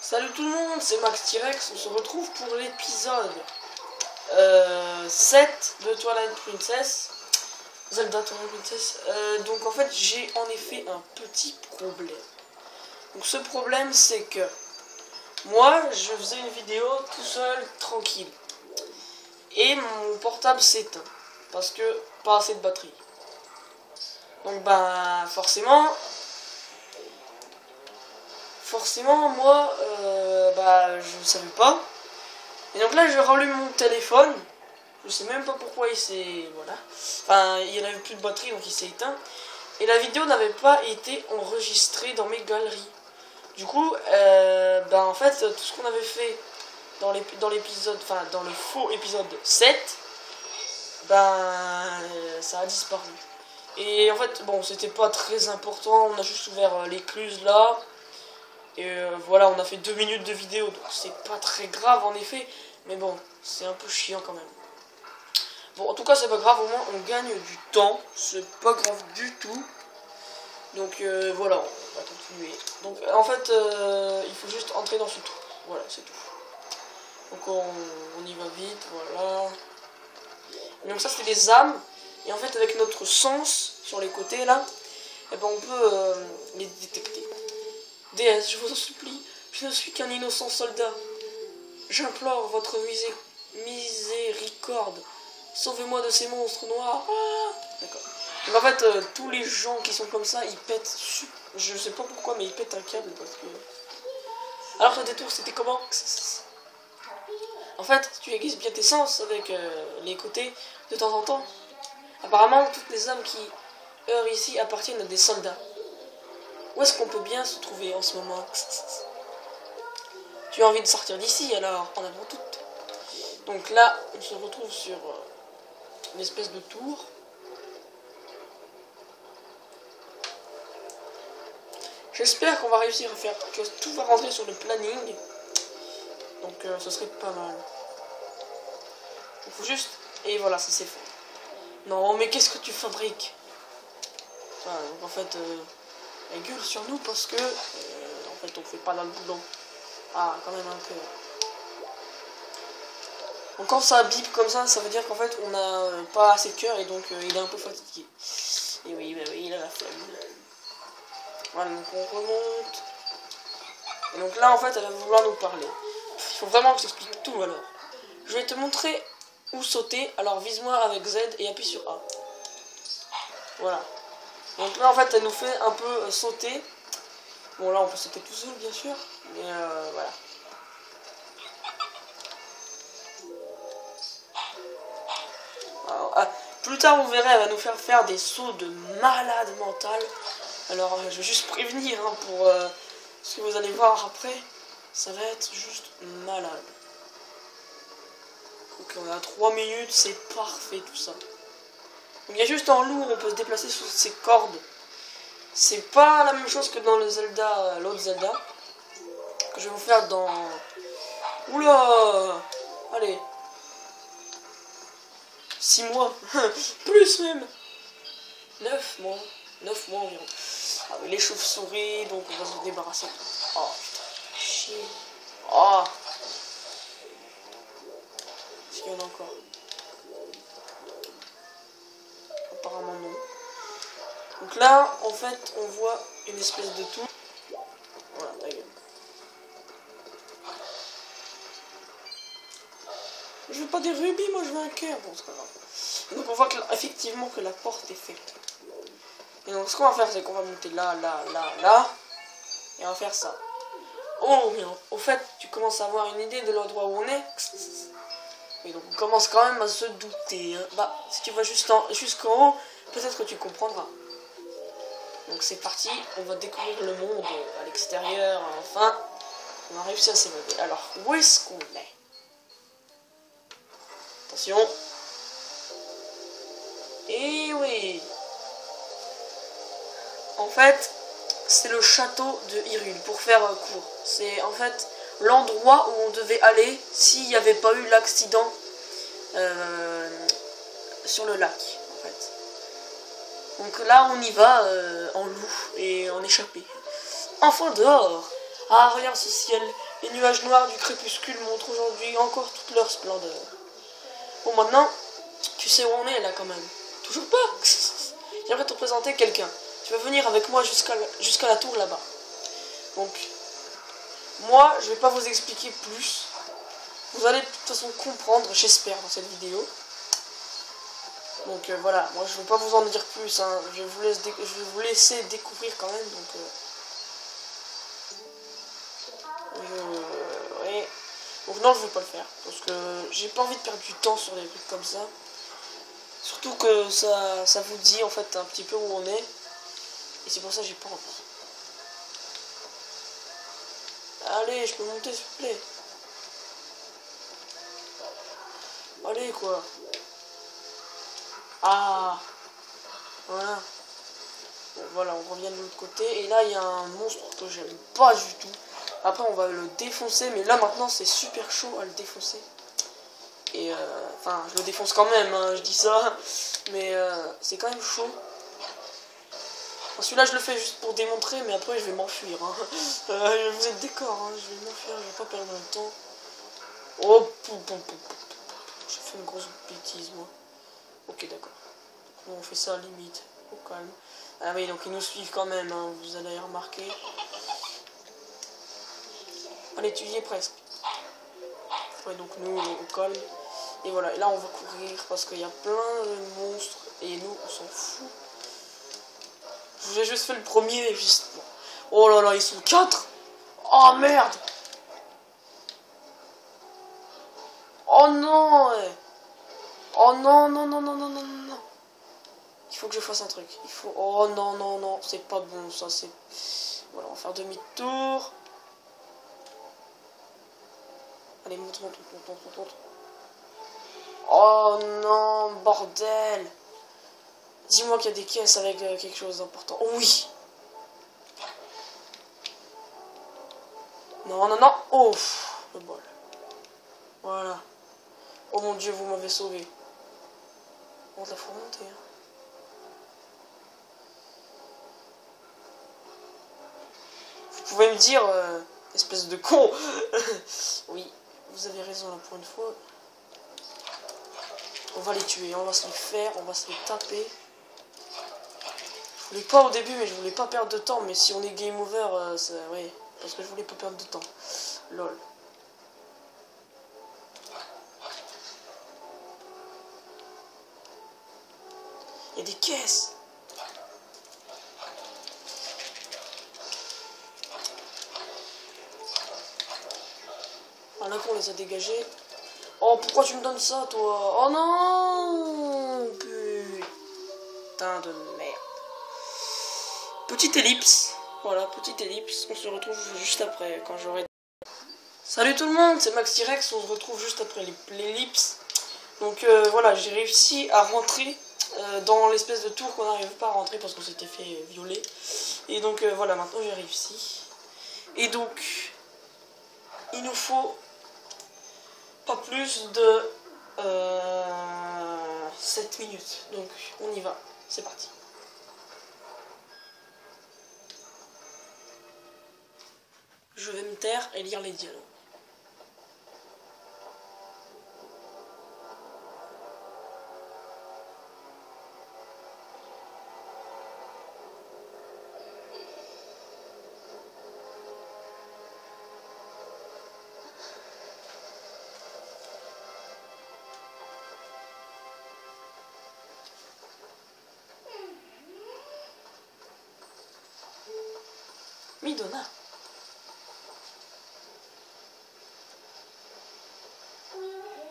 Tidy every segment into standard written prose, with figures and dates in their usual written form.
Salut tout le monde, c'est Max T-Rex. On se retrouve pour l'épisode 7 de Twilight Princess. Zelda Twilight Princess. Donc en fait j'ai en effet un petit problème. Donc ce problème c'est que moi je faisais une vidéo tout seul, tranquille. Et mon portable s'éteint. Parce que pas assez de batterie. Donc bah forcément moi je ne savais pas. Et donc là je rallume mon téléphone. Je sais même pas pourquoi il s'est... Voilà. Enfin il n'y avait plus de batterie donc il s'est éteint. Et la vidéo n'avait pas été enregistrée dans mes galeries. Du coup en fait tout ce qu'on avait fait dans l'épisode, enfin dans le faux épisode 7, ça a disparu. Et en fait bon c'était pas très important, on a juste ouvert l'écluse là. Et voilà, on a fait 2 minutes de vidéo, donc c'est pas très grave en effet, mais bon, c'est un peu chiant quand même. Bon, en tout cas, c'est pas grave, au moins on gagne du temps, c'est pas grave du tout. Donc voilà, on va continuer. Donc en fait, il faut juste entrer dans ce trou, voilà, c'est tout. Donc on y va vite, voilà. Et donc ça, c'est des âmes, et en fait, avec notre sens sur les côtés là, on peut les détecter. Déesse, je vous en supplie, je ne suis qu'un innocent soldat. J'implore votre miséricorde. Sauvez-moi de ces monstres noirs. Ah, d'accord. Donc en fait, tous les gens qui sont comme ça, ils pètent. Je sais pas pourquoi, mais ils pètent un câble parce que. Alors que le détour, c'était comment? En fait, tu aiguises bien tes sens avec les côtés de temps en temps. Apparemment, toutes les âmes qui heurent ici appartiennent à des soldats. Où est-ce qu'on peut bien se trouver en ce moment? Tu as envie de sortir d'ici alors, en avant toute. Donc là, on se retrouve sur une espèce de tour. J'espère qu'on va réussir à faire que tout va rentrer sur le planning. Donc ce serait pas mal. Il faut juste... Et voilà, ça c'est fait. Non, mais qu'est-ce que tu fabriques? Donc en fait... elle gueule sur nous parce que en fait on fait pas dans le boulot. Ah, quand même un peu. Donc quand ça bip comme ça veut dire qu'en fait on n'a pas assez de cœur et donc il est un peu fatigué. Et oui, il a la flemme. Voilà, donc on remonte. Et donc là en fait elle va vouloir nous parler. Il faut vraiment que je t'explique tout alors. Je vais te montrer où sauter, alors vise-moi avec Z et appuie sur A. Voilà. Donc là en fait elle nous fait un peu sauter. Bon là on peut sauter tout seul bien sûr. Mais voilà. Alors, plus tard on verra, elle va nous faire des sauts de malade mental. Alors je vais juste prévenir hein, pour ce que vous allez voir après. Ça va être juste malade. Ok, on a 3 minutes, c'est parfait tout ça. Donc il y a juste en lourd, on peut se déplacer sous ces cordes. C'est pas la même chose que dans le Zelda, l'autre Zelda. Que je vais vous faire dans... Oula! Allez. 6 mois. Plus même. 9 mois. 9 mois environ. Ah, mais les chauves-souris, donc on va se débarrasser. Oh, putain. Chier. Oh. Est-ce qu'il y en a encore? Apparemment non. Donc là, en fait, on voit une espèce de tour. Voilà, ta gueule. Je veux pas des rubis, moi je veux un cœur. Bon, c'est pas grave. Et donc on voit que, effectivement que la porte est faite. Et donc ce qu'on va faire, c'est qu'on va monter là. Et on va faire ça. Oh, mais au fait, tu commences à avoir une idée de l'endroit où on est. Et donc on commence quand même à se douter. Hein. Bah, si tu vas jusqu'en haut, peut-être que tu comprendras. Donc c'est parti, on va découvrir le monde à l'extérieur. Enfin, on a réussi à s'évader. Alors, où est-ce qu'on est? Attention. Et oui. En fait, c'est le château de Hyrule, pour faire court. C'est en fait l'endroit où on devait aller s'il n'y avait pas eu l'accident sur le lac, en fait. Donc là, on y va en loup et en échappée. Enfin dehors. Ah, regarde ce ciel. Les nuages noirs du crépuscule montrent aujourd'hui encore toute leur splendeur. Bon, maintenant, tu sais où on est là quand même. Toujours pas. J'aimerais te présenter quelqu'un. Tu vas venir avec moi jusqu'à la tour là-bas. Donc, moi, je vais pas vous expliquer plus. Vous allez de toute façon comprendre, j'espère, dans cette vidéo. Donc voilà, moi je vais pas vous en dire plus. Hein. Je vais vous laisser découvrir quand même. Donc, ouais. Donc non, je vais pas le faire. Parce que j'ai pas envie de perdre du temps sur des trucs comme ça. Surtout que ça vous dit en fait un petit peu où on est. Et c'est pour ça que j'ai pas envie. Allez, je peux monter s'il vous plaît. Allez quoi. Ah. Voilà. Bon, voilà, on revient de l'autre côté. Et là, il y a un monstre que j'aime pas du tout. Après, on va le défoncer. Mais là, maintenant, c'est super chaud à le défoncer. Et enfin, je le défonce quand même, hein, je dis ça. Mais c'est quand même chaud. Celui-là, je le fais juste pour démontrer, mais après, je vais m'enfuir. Hein. Vous êtes d'accord, hein, je vais m'enfuir, je vais pas perdre mon temps. Oh, j'ai fait une grosse bêtise, moi. Ok, d'accord. On fait ça à limite, au calme. Ah oui, donc ils nous suivent quand même, hein, vous allez remarquer. Allez, tu y es presque. Ouais, donc nous, au calme. Et voilà, et là, on va courir parce qu'il y a plein de monstres. Et nous, on s'en fout. J'ai juste fait le premier, juste... Oh là là, ils sont 4. Oh merde. Oh non. Oh non, non, non, non, non, non, non. Il faut que je fasse un truc. Il faut... Oh non, non, non, c'est pas bon, ça, c'est... Voilà, on va faire demi-tour. Allez, monte, monte, monte, monte, monte, monte. Oh non, bordel. Dis-moi qu'il y a des caisses avec quelque chose d'important. Oh oui. Non, non, non. Oh, le bol. Voilà. Oh mon dieu, vous m'avez sauvé. On va la faire monter. Hein. Vous pouvez me dire, espèce de con. Oui, vous avez raison là pour une fois. On va les tuer, on va se les faire, on va se les taper. Je voulais pas au début, mais je voulais pas perdre de temps. Mais si on est game over, ouais, parce que je voulais pas perdre de temps. Lol. Il y a des caisses. Ah là qu'on les a dégagés. Oh, pourquoi tu me donnes ça, toi? Oh non. Putain de merde. Petite ellipse. Voilà, petite ellipse. On se retrouve juste après, quand j'aurai... Salut tout le monde, c'est Max T-Rex. On se retrouve juste après l'ellipse. Donc voilà, j'ai réussi à rentrer dans l'espèce de tour qu'on n'arrive pas à rentrer parce qu'on s'était fait violer. Et donc voilà, maintenant j'ai réussi. Et donc, il nous faut pas plus de 7 minutes. Donc on y va, c'est parti. Je vais me taire et lire les dialogues. Midona.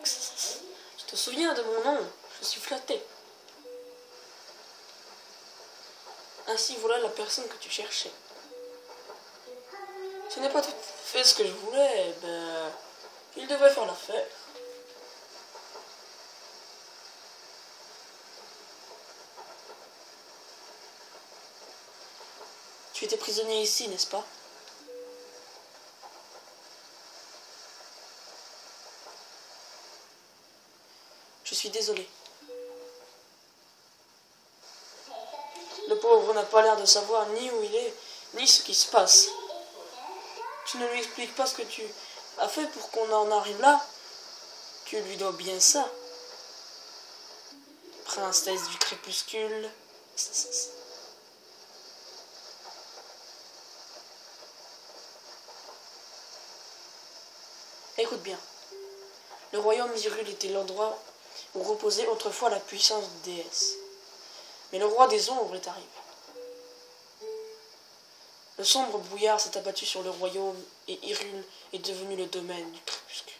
Je te souviens de mon nom, je suis flatté. Ainsi voilà la personne que tu cherchais. Ce n'est pas tout à fait ce que je voulais, ben... Il devait faire l'affaire. Tu étais prisonnier ici, n'est-ce pas? Je suis désolé. Le pauvre n'a pas l'air de savoir ni où il est, ni ce qui se passe. Tu ne lui expliques pas ce que tu as fait pour qu'on en arrive là. Tu lui dois bien ça. Princesse du crépuscule. Écoute bien. Le royaume d'Hyrule était l'endroit où reposait autrefois la puissante déesse. Mais le roi des ombres est arrivé. Le sombre brouillard s'est abattu sur le royaume et Hyrule est devenu le domaine du crépuscule.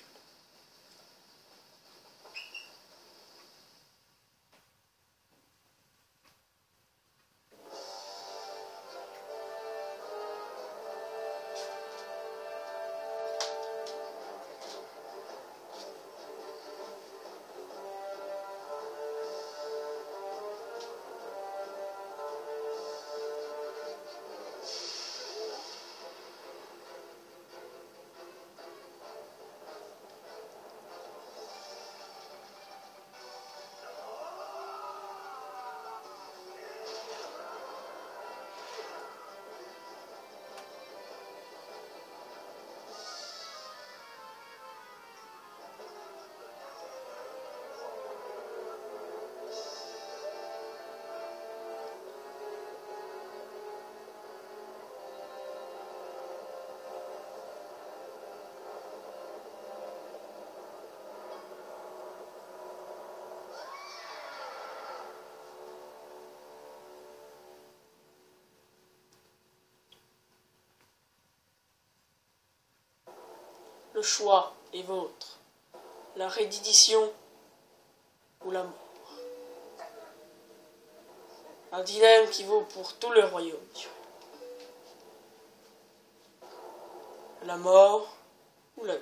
Le choix est vôtre. La réédition ou la mort. Un dilemme qui vaut pour tout le royaume. La mort ou la vie.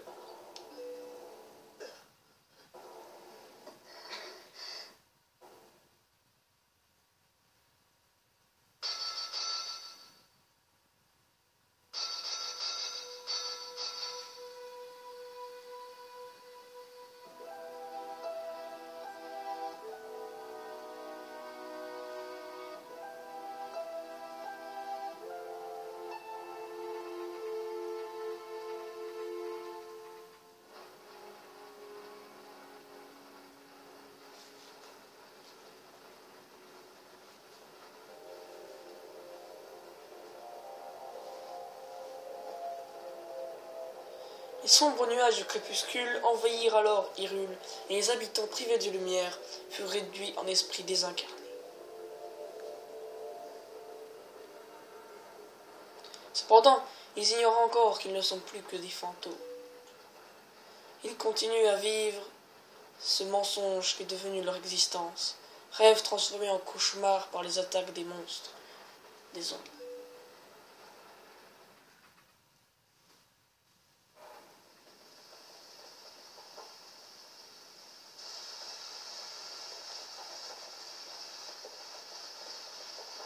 Les sombres nuages du crépuscule envahirent alors Hyrule, et les habitants privés de lumière furent réduits en esprits désincarnés. Cependant, ils ignorent encore qu'ils ne sont plus que des fantômes. Ils continuent à vivre ce mensonge qui est devenu leur existence, rêve transformé en cauchemar par les attaques des monstres, des ombres.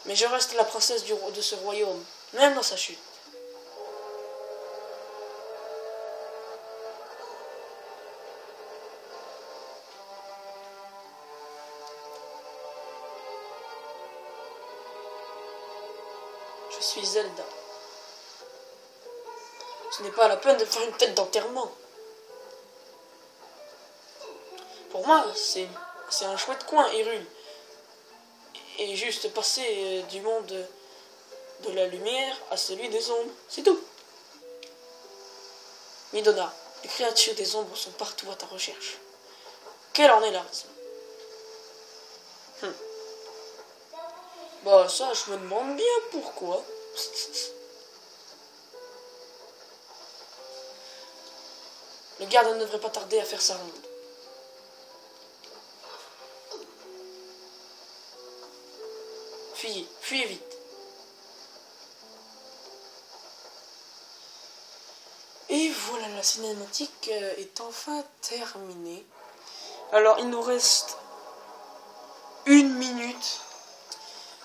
Mais je reste la princesse de ce royaume, même dans sa chute. Je suis Zelda. Ce n'est pas la peine de faire une tête d'enterrement. Pour moi, c'est un chouette coin, Hyrule. Et juste passer du monde de la lumière à celui des ombres. C'est tout. Midona, les créatures des ombres sont partout à ta recherche. Quelle en est la raison? Bah ça, je me demande bien pourquoi. Le garde ne devrait pas tarder à faire sa ronde. Fuyez, fuyez vite. Et voilà, la cinématique est enfin terminée. Alors, il nous reste 1 minute.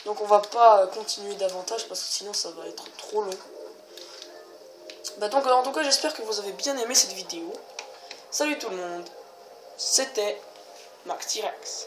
Donc, on va pas continuer davantage parce que sinon, ça va être trop long. Donc, en tout cas, j'espère que vous avez bien aimé cette vidéo. Salut tout le monde. C'était Max T-Rex.